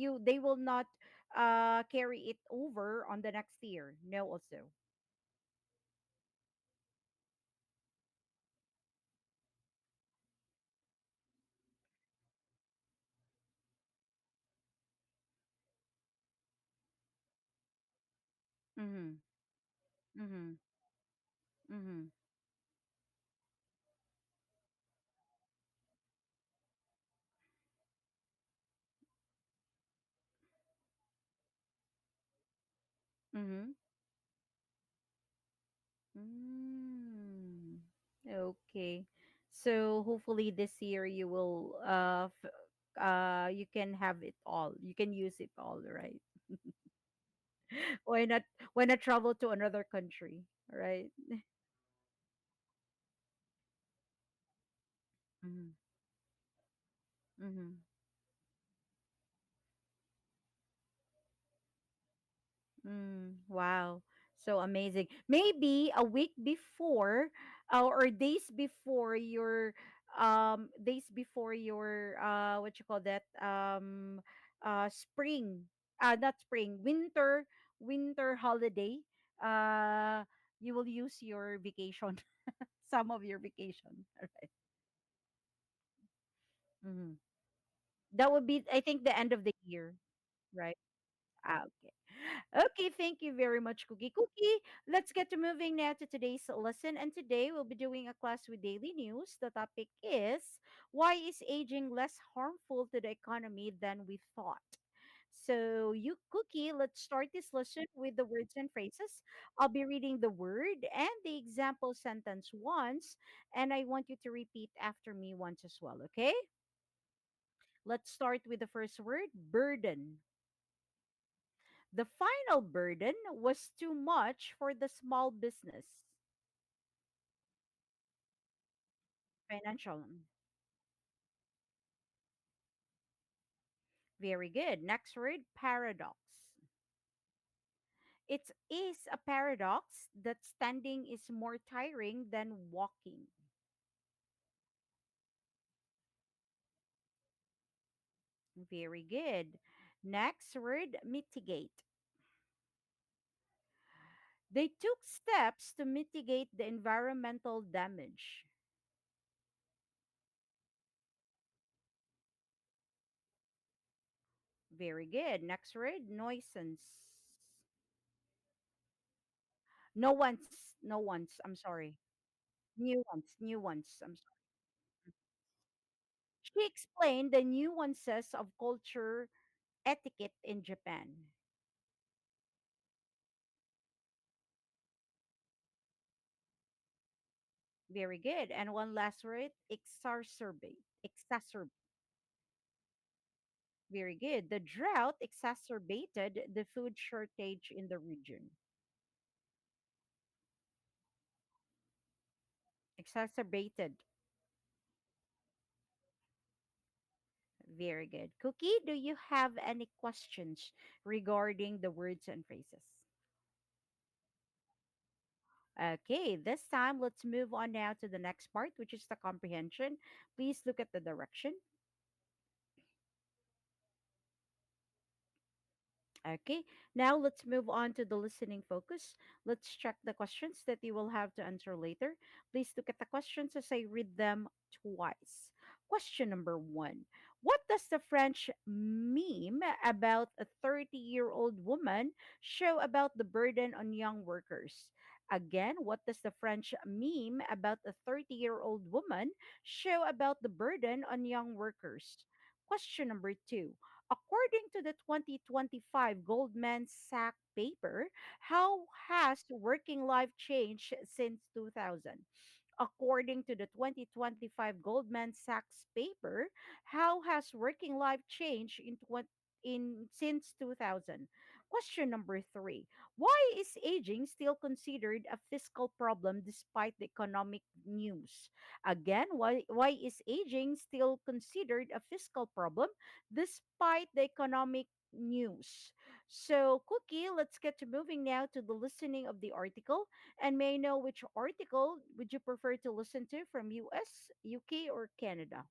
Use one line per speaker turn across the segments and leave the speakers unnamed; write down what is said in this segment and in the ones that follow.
you they will not carry it over on the next year. No, also. Mm-hmm. Mm-hmm. Mm-hmm. Mm-hmm. Mm. Okay. So hopefully this year you will you can have it all. You can use it all, right? Why not why not travel to another country, right? Mm-hmm. Mm-hmm. Wow. So amazing. Maybe a week before or days before your what you call that spring not spring winter holiday uh you will use your vacation some of your vacation. All right. Mhm. That would be I think the end of the year, right? Ah, okay. Okay, thank you very much, Cookie. Cookie, let's get to moving now to today's lesson. And today we'll be doing a class with daily news. The topic is why is aging less harmful to the economy than we thought? So, you, Cookie, let's start this lesson with the words and phrases. I'll be reading the word and the example sentence once, and I want you to repeat after me once as well, okay? Let's start with the first word burden. The final burden was too much for the small business. Financial. Very good. Next word paradox. It is a paradox that standing is more tiring than walking. Very good. Next word mitigate. They took steps to mitigate the environmental damage. Very good. Next word nuisance. No one's. I'm sorry. New ones. I'm sorry. She explained the nuances of culture etiquette in Japan. Very good. And one last word, exacerbate. Exacerbate. Very good. The drought exacerbated the food shortage in the region. Exacerbated. Very good. Cookie, do you have any questions regarding the words and phrases? Okay, this time let's move on now to the next part, which is the comprehension. Please look at the direction. Okay, now let's move on to the listening focus. Let's check the questions that you will have to answer later. Please look at the questions as I read them twice. Question number one. What does the French meme about a 30-year-old woman show about the burden on young workers? Again, what does the French meme about a 30-year-old woman show about the burden on young workers? Question number two. According to the 2025 Goldman Sachs paper, how has working life changed since 2000? According to the 2025 Goldman Sachs paper, how has working life changed in since 2000? Question number 3. Why is aging still considered a fiscal problem despite the economic news? Again, why is aging still considered a fiscal problem despite the economic news? So, Cookie, let's get to moving now to the listening of the article. And may I know which article would you prefer to listen to from US, UK, or Canada?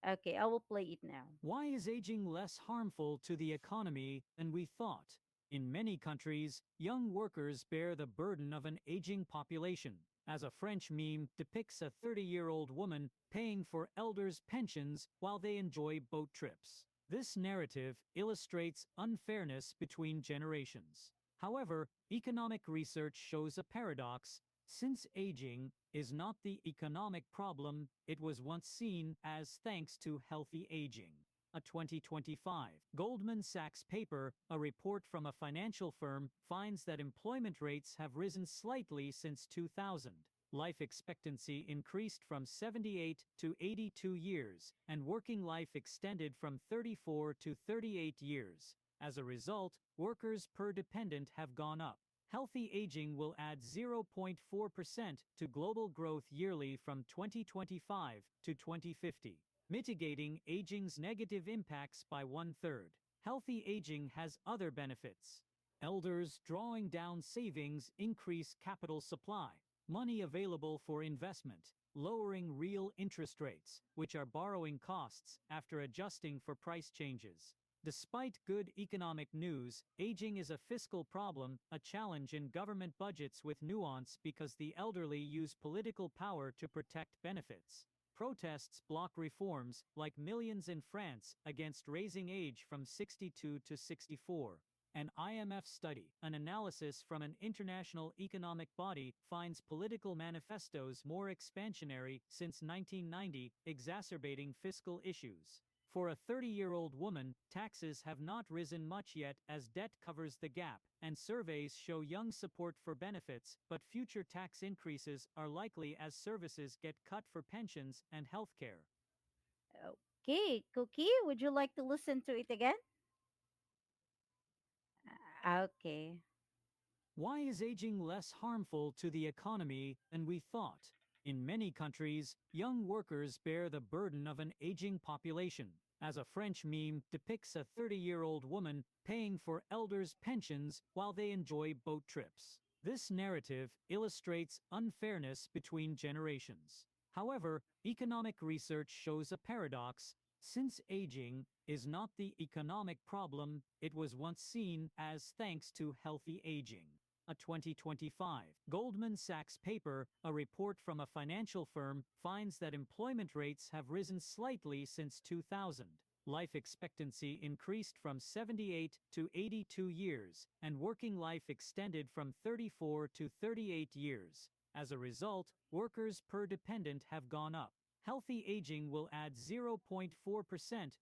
Okay, I will play it now.
Why is aging less harmful to the economy than we thought? In many countries, young workers bear the burden of an aging population, as a French meme depicts a 30-year-old woman paying for elders' pensions while they enjoy boat trips. This narrative illustrates unfairness between generations. However, economic research shows a paradox. Since aging is not the economic problem it was once seen as thanks to healthy aging. A 2025 Goldman Sachs paper, a report from a financial firm, finds that employment rates have risen slightly since 2000. Life expectancy increased from 78 to 82 years, and working life extended from 34 to 38 years. As a result, workers per dependent have gone up. Healthy aging will add 0.4% to global growth yearly from 2025 to 2050, mitigating aging's negative impacts by one-third. Healthy aging has other benefits. Elders drawing down savings increase capital supply, money available for investment, lowering real interest rates, which are borrowing costs after adjusting for price changes. Despite good economic news, aging is a fiscal problem, a challenge in government budgets with nuance because the elderly use political power to protect benefits. Protests block reforms, like millions in France, against raising age from 62 to 64. An IMF study, an analysis from an international economic body, finds political manifestos more expansionary since 1990, exacerbating fiscal issues. For a 30-year-old woman, taxes have not risen much yet as debt covers the gap, and surveys show young support for benefits, but future tax increases are likely as services get cut for pensions and healthcare.
Okay, Cookie, would you like to listen to it again? Okay.
Why is aging less harmful to the economy than we thought? In many countries, young workers bear the burden of an aging population, as a French meme depicts a 30-year-old woman paying for elders' pensions while they enjoy boat trips. This narrative illustrates unfairness between generations. However, economic research shows a paradox. Since aging is not the economic problem it was once seen as thanks to healthy aging. A 2025 Goldman Sachs paper, a report from a financial firm, finds that employment rates have risen slightly since 2000. Life expectancy increased from 78 to 82 years, and working life extended from 34 to 38 years. As a result, workers per dependent have gone up. Healthy aging will add 0.4%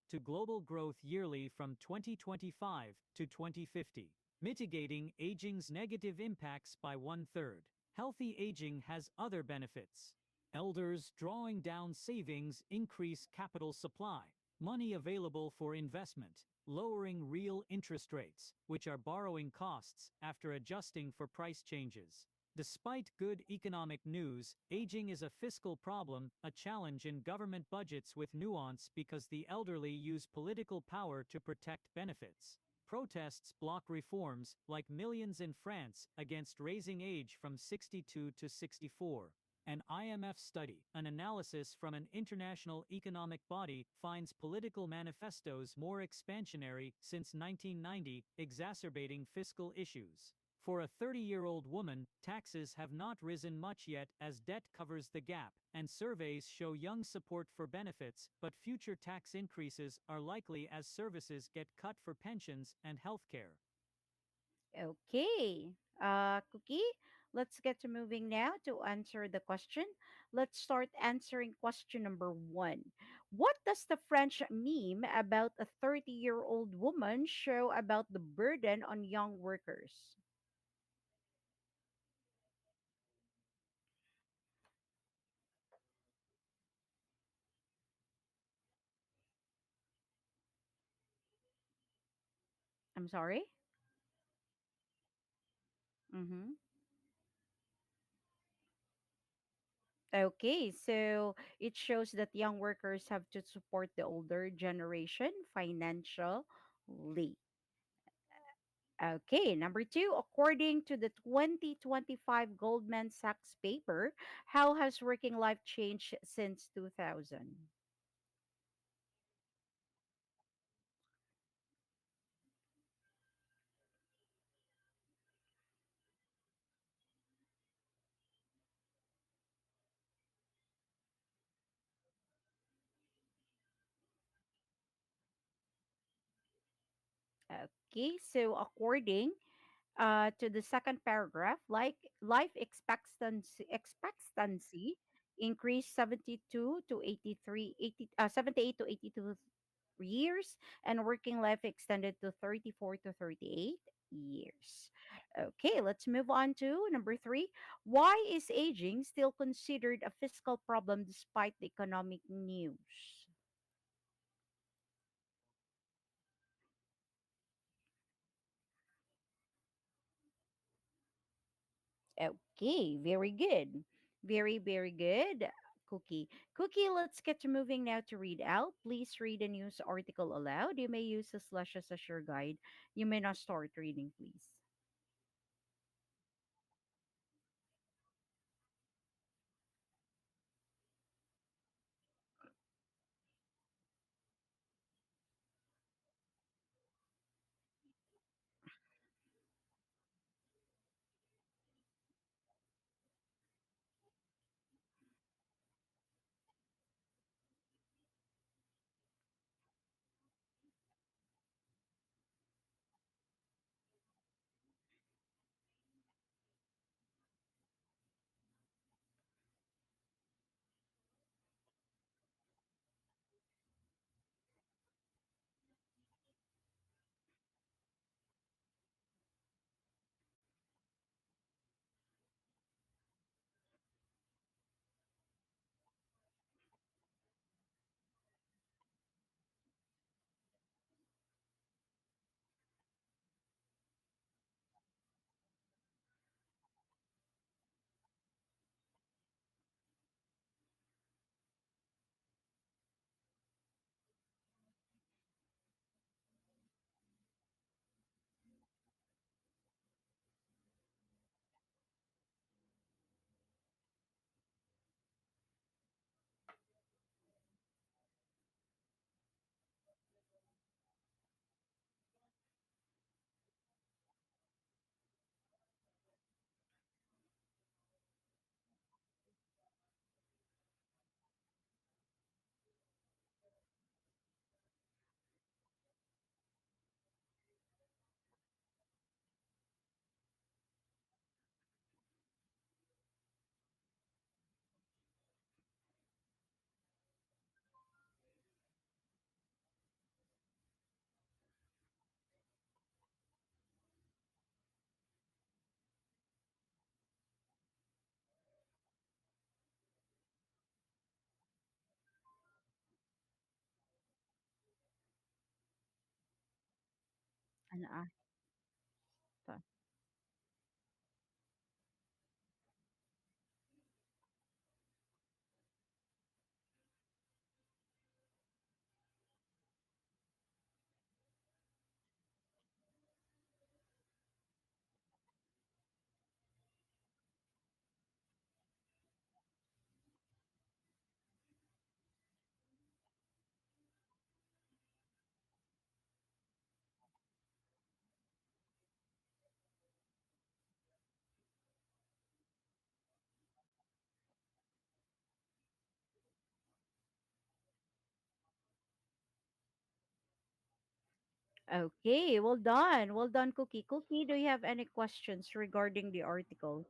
to global growth yearly from 2025 to 2050, mitigating aging's negative impacts by one-third. Healthy aging has other benefits. Elders drawing down savings increase capital supply, money available for investment, lowering real interest rates, which are borrowing costs after adjusting for price changes. Despite good economic news, aging is a fiscal problem, a challenge in government budgets with nuance because the elderly use political power to protect benefits. Protests block reforms, like millions in France, against raising age from 62 to 64. An IMF study, an analysis from an international economic body, finds political manifestos more expansionary since 1990, exacerbating fiscal issues. For a 30-year-old woman, taxes have not risen much yet as debt covers the gap, and surveys show young support for benefits, but future tax increases are likely as services get cut for pensions and healthcare.
Okay. Cookie, let's get to moving now to answer the question. Let's start answering question number one. What does the French meme about a 30-year-old woman show about the burden on young workers? I'm sorry? Mm-hmm. Okay, so it shows that young workers have to support the older generation financially. Okay, number two, according to the 2025 Goldman Sachs paper, how has working life changed since 2000? Okay, so according to the second paragraph, like life expectancy increased 72 to 83, 78 to 82 years, and working life extended to 34 to 38 years. Okay, let's move on to number three. Why is aging still considered a fiscal problem despite the economic news? Okay, very good. Very, very good, Cookie. Cookie, let's get to moving now to read out. Please read a news article aloud. You may use the slashes as your guide. You may not start reading, please. And okay, well done. Well done, Cookie. Cookie, do you have any questions regarding the article?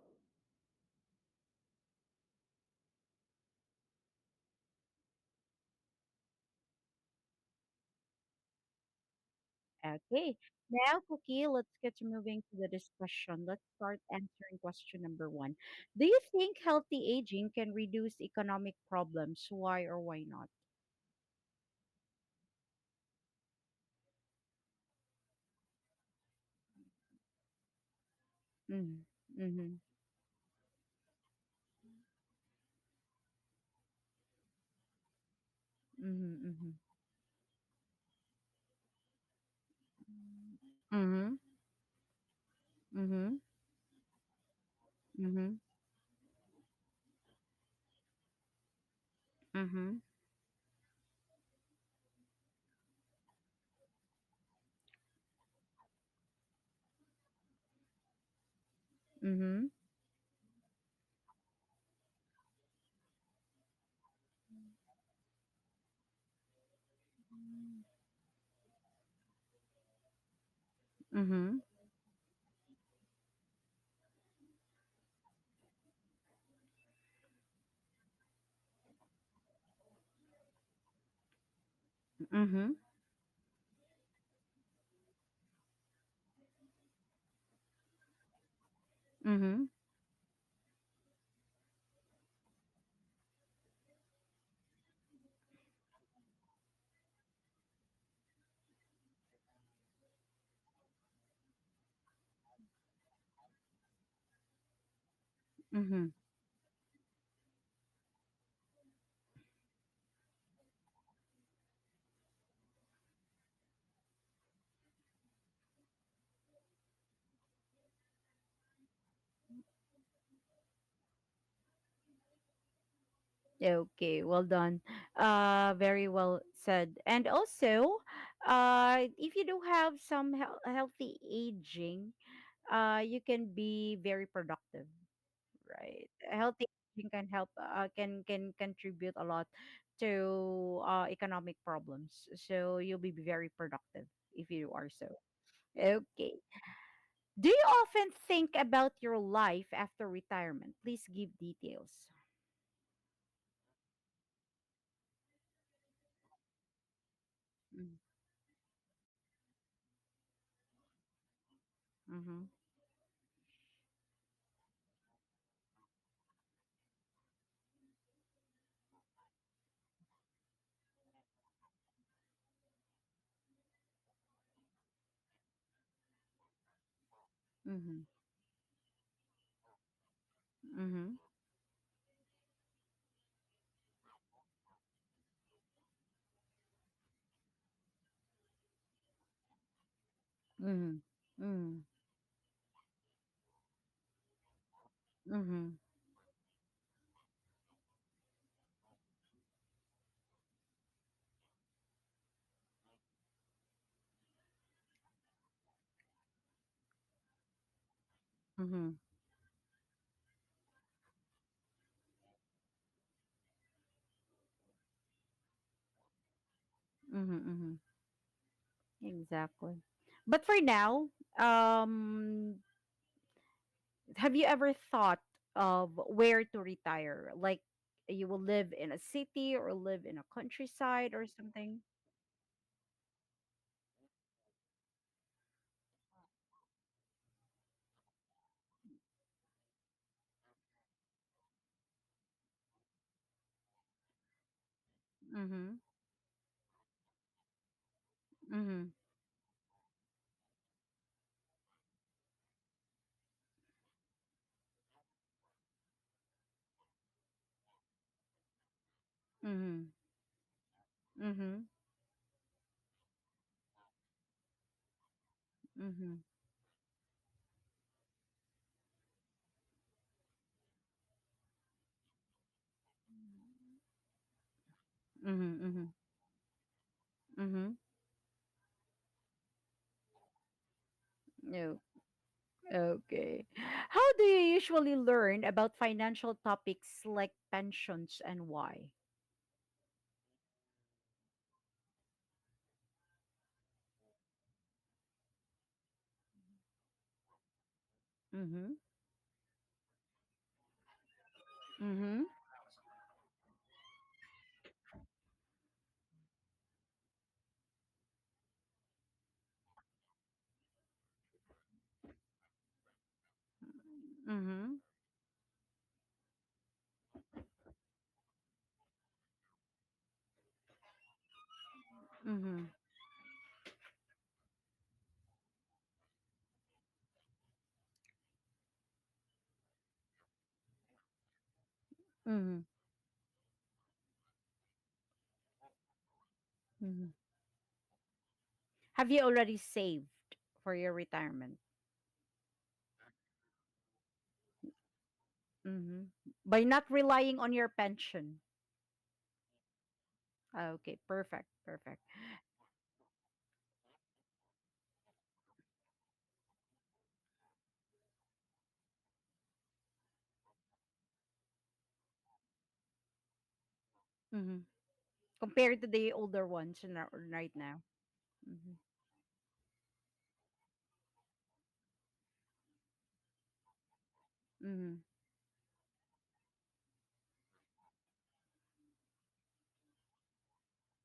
Okay. Now, Cookie, let's get to moving to the discussion. Let's start answering question number one. Do you think healthy aging can reduce economic problems? Why or why not? Mm-hmm. Mm-hmm. Mm-hmm. Mm-hmm. Mm-hmm. Mm-hmm. Mm-hmm. Mm-hmm. Mhm. Mhm. Mhm. Mhm. Okay, well done. Very well said. And also, if you do have some healthy aging, you can be very productive, right? Healthy aging can help, can contribute a lot to economic problems. So you'll be very productive if you are so. Okay. Do you often think about your life after retirement? Please give details. Mm-hmm. Mm-hmm. Mm-hmm. Mm-hmm. Mm-hmm. Mm-hmm. Mm-hmm. Mm-hmm. Mm-hmm. Mm-hmm. Exactly. But for now, um, have you ever thought of where to retire? Like you will live in a city or live in a countryside or something? Mm-hmm. Mm-hmm. Mm-hmm. Mm-hmm. Mm-hmm. Mm-hmm. Mm-hmm. Mm-hmm. No. Okay. How do you usually learn about financial topics like pensions and why? Mm-hmm. Mm-hmm. Mm-hmm. Mm-hmm. Mm-hmm. Mm-hmm. Have you already saved for your retirement? Mm-hmm. By not relying on your pension. Okay, perfect, perfect. Mm-hmm. Compared to the older ones right now. Mm-hmm. Mm-hmm.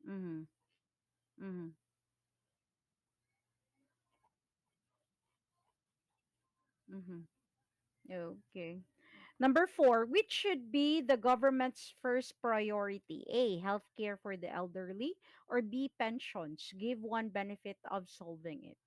Mm-hmm. Mm-hmm. Mm-hmm. Okay. Number four, which should be the government's first priority? A, healthcare for the elderly, or B, pensions? Give one benefit of solving it.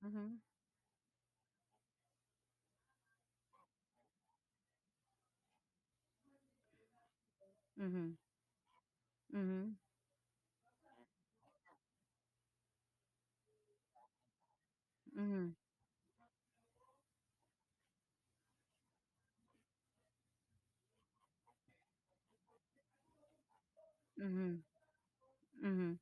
Mm-hmm. Mm-hmm. Mm-hmm. Mm-hmm. Mm-hmm. Mm-hmm.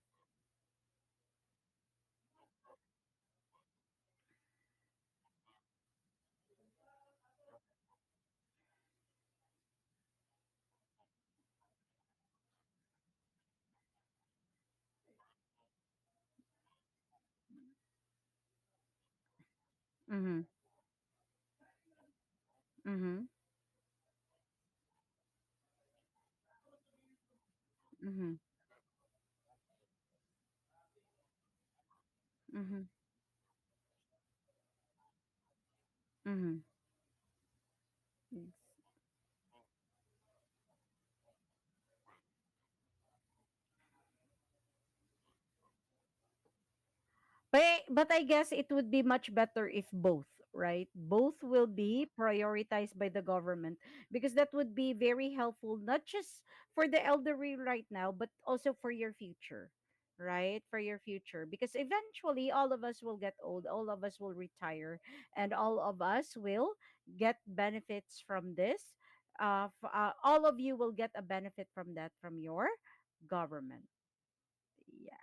Mm-hmm. Mm-hmm. Mm-hmm. Mm-hmm. Mm-hmm. But I guess it would be much better if both, right? Both will be prioritized by the government because that would be very helpful, not just for the elderly right now, but also for your future, right? For your future. Because eventually all of us will get old, all of us will retire, and all of us will get benefits from this. All of you will get a benefit from that from your government. Yeah.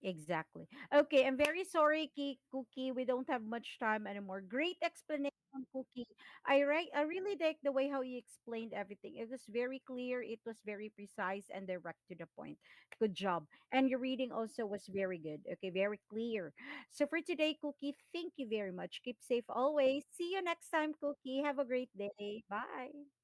Exactly. Okay, I'm very sorry, Cookie. We don't have much time anymore. Great explanation, Cookie. I really like the way how you explained everything. It was very clear, it was very precise and direct to the point. Good job. And your reading also was very good. Okay, very clear. So for today, Cookie, thank you very much. Keep safe always. See you next time, Cookie. Have a great day. Bye.